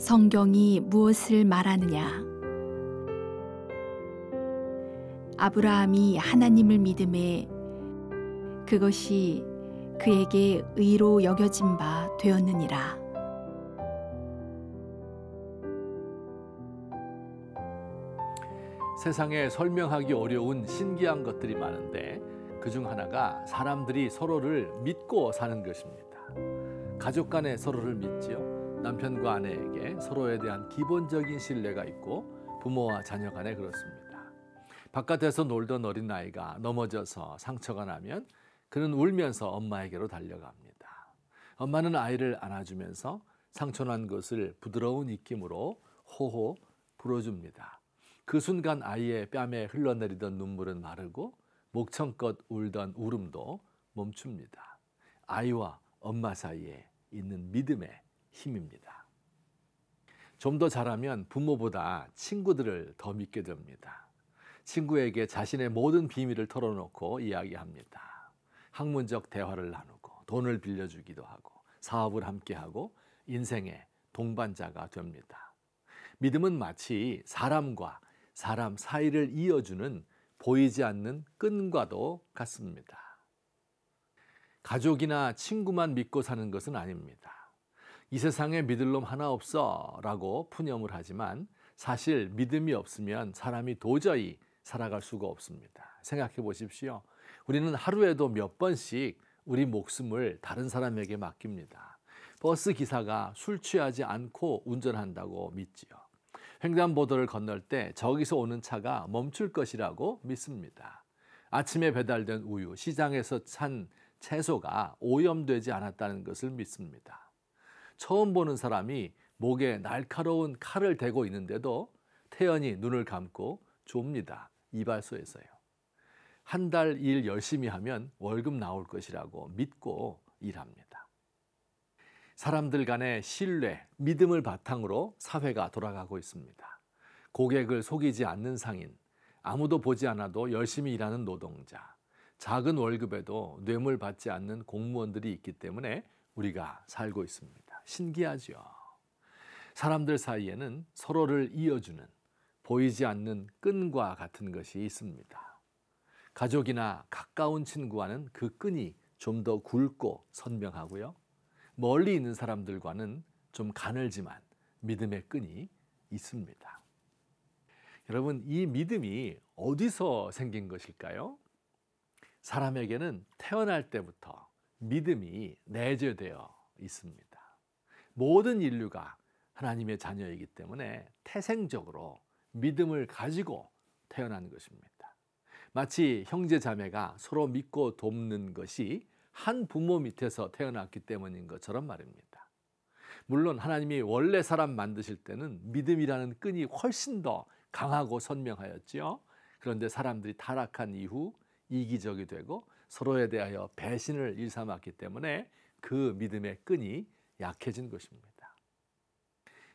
성경이 무엇을 말하느냐? 아브라함이 하나님을 믿음에 그것이 그에게 의로 여겨진 바 되었느니라. 세상에 설명하기 어려운 신기한 것들이 많은데 그중 하나가 사람들이 서로를 믿고 사는 것입니다. 가족 간에 서로를 믿지요. 남편과 아내에게 서로에 대한 기본적인 신뢰가 있고 부모와 자녀 간에 그렇습니다. 바깥에서 놀던 어린아이가 넘어져서 상처가 나면 그는 울면서 엄마에게로 달려갑니다. 엄마는 아이를 안아주면서 상처난 것을 부드러운 입김으로 호호 불어줍니다. 그 순간 아이의 뺨에 흘러내리던 눈물은 마르고 목청껏 울던 울음도 멈춥니다. 아이와 엄마 사이에 있는 믿음의 힘입니다. 좀 더 잘하면 부모보다 친구들을 더 믿게 됩니다. 친구에게 자신의 모든 비밀을 털어놓고 이야기합니다. 학문적 대화를 나누고 돈을 빌려주기도 하고 사업을 함께하고 인생의 동반자가 됩니다. 믿음은 마치 사람과 사람 사이를 이어주는 보이지 않는 끈과도 같습니다. 가족이나 친구만 믿고 사는 것은 아닙니다. 이 세상에 믿을 놈 하나 없어 라고 푸념을 하지만 사실 믿음이 없으면 사람이 도저히 살아갈 수가 없습니다. 생각해 보십시오. 우리는 하루에도 몇 번씩 우리 목숨을 다른 사람에게 맡깁니다. 버스 기사가 술 취하지 않고 운전한다고 믿지요. 횡단보도를 건널 때 저기서 오는 차가 멈출 것이라고 믿습니다. 아침에 배달된 우유, 시장에서 산 채소가 오염되지 않았다는 것을 믿습니다. 처음 보는 사람이 목에 날카로운 칼을 대고 있는데도 태연히 눈을 감고 좁니다. 이발소에서요. 한 달 일 열심히 하면 월급 나올 것이라고 믿고 일합니다. 사람들 간의 신뢰, 믿음을 바탕으로 사회가 돌아가고 있습니다. 고객을 속이지 않는 상인, 아무도 보지 않아도 열심히 일하는 노동자, 작은 월급에도 뇌물 받지 않는 공무원들이 있기 때문에 우리가 살고 있습니다. 신기하죠. 사람들 사이에는 서로를 이어주는 보이지 않는 끈과 같은 것이 있습니다. 가족이나 가까운 친구와는 그 끈이 좀 더 굵고 선명하고요. 멀리 있는 사람들과는 좀 가늘지만 믿음의 끈이 있습니다. 여러분, 이 믿음이 어디서 생긴 것일까요? 사람에게는 태어날 때부터 믿음이 내재되어 있습니다. 모든 인류가 하나님의 자녀이기 때문에 태생적으로 믿음을 가지고 태어난 것입니다. 마치 형제 자매가 서로 믿고 돕는 것이 한 부모 밑에서 태어났기 때문인 것처럼 말입니다. 물론 하나님이 원래 사람 만드실 때는 믿음이라는 끈이 훨씬 더 강하고 선명하였지요. 그런데 사람들이 타락한 이후 이기적이 되고 서로에 대하여 배신을 일삼았기 때문에 그 믿음의 끈이 약해진 것입니다.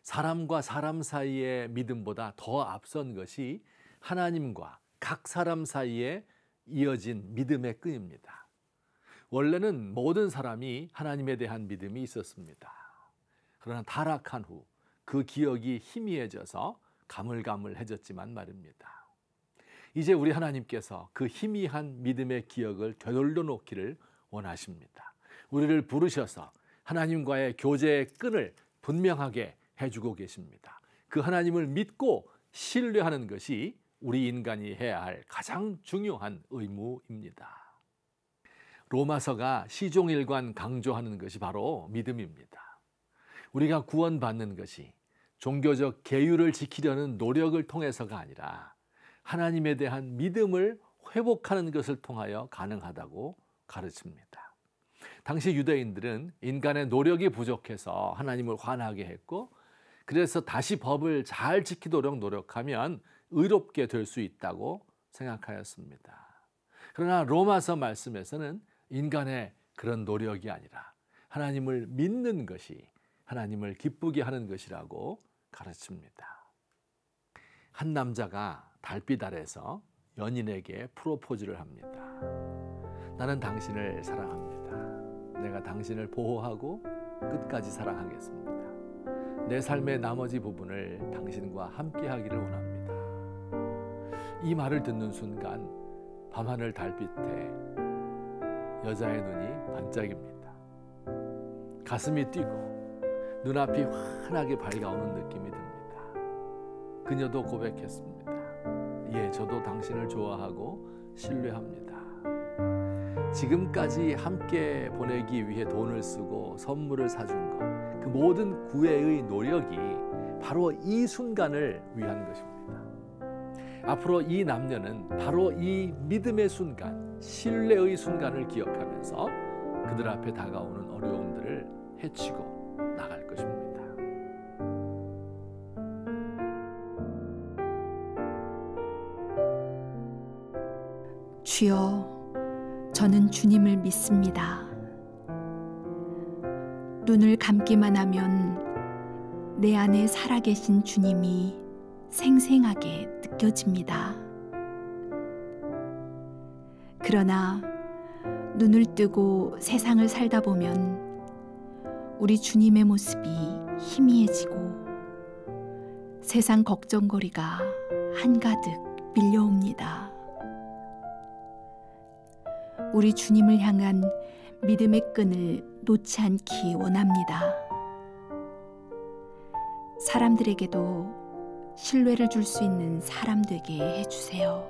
사람과 사람 사이의 믿음보다 더 앞선 것이 하나님과 각 사람 사이에 이어진 믿음의 끈입니다. 원래는 모든 사람이 하나님에 대한 믿음이 있었습니다. 그러나 타락한 후 그 기억이 희미해져서 가물가물해졌지만 말입니다. 이제 우리 하나님께서 그 희미한 믿음의 기억을 되돌려 놓기를 원하십니다. 우리를 부르셔서 하나님과의 교제의 끈을 분명하게 해주고 계십니다. 그 하나님을 믿고 신뢰하는 것이 우리 인간이 해야 할 가장 중요한 의무입니다. 로마서가 시종일관 강조하는 것이 바로 믿음입니다. 우리가 구원받는 것이 종교적 계율을 지키려는 노력을 통해서가 아니라 하나님에 대한 믿음을 회복하는 것을 통하여 가능하다고 가르칩니다. 당시 유대인들은 인간의 노력이 부족해서 하나님을 화나게 했고 그래서 다시 법을 잘 지키도록 노력하면 의롭게 될 수 있다고 생각하였습니다. 그러나 로마서 말씀에서는 인간의 그런 노력이 아니라 하나님을 믿는 것이 하나님을 기쁘게 하는 것이라고 가르칩니다. 한 남자가 달빛 아래서 연인에게 프로포즈를 합니다. 나는 당신을 사랑합니다. 내가 당신을 보호하고 끝까지 사랑하겠습니다. 내 삶의 나머지 부분을 당신과 함께 하기를 원합니다. 이 말을 듣는 순간 밤하늘 달빛에 여자의 눈이 반짝입니다. 가슴이 뛰고 눈앞이 환하게 밝아오는 느낌이 듭니다. 그녀도 고백했습니다. 예, 저도 당신을 좋아하고 신뢰합니다. 지금까지 함께 보내기 위해 돈을 쓰고 선물을 사준 것, 그 모든 구애의 노력이 바로 이 순간을 위한 것입니다. 앞으로 이 남녀는 바로 이 믿음의 순간, 신뢰의 순간을 기억하면서 그들 앞에 다가오는 어려움들을 헤치고 나갈 것입니다. 주여, 저는 주님을 믿습니다. 눈을 감기만 하면 내 안에 살아계신 주님이 생생하게 느껴집니다. 그러나 눈을 뜨고 세상을 살다 보면 우리 주님의 모습이 희미해지고 세상 걱정거리가 한가득 밀려옵니다. 우리 주님을 향한 믿음의 끈을 놓지 않기 원합니다. 사람들에게도 신뢰를 줄 수 있는 사람 되게 해주세요.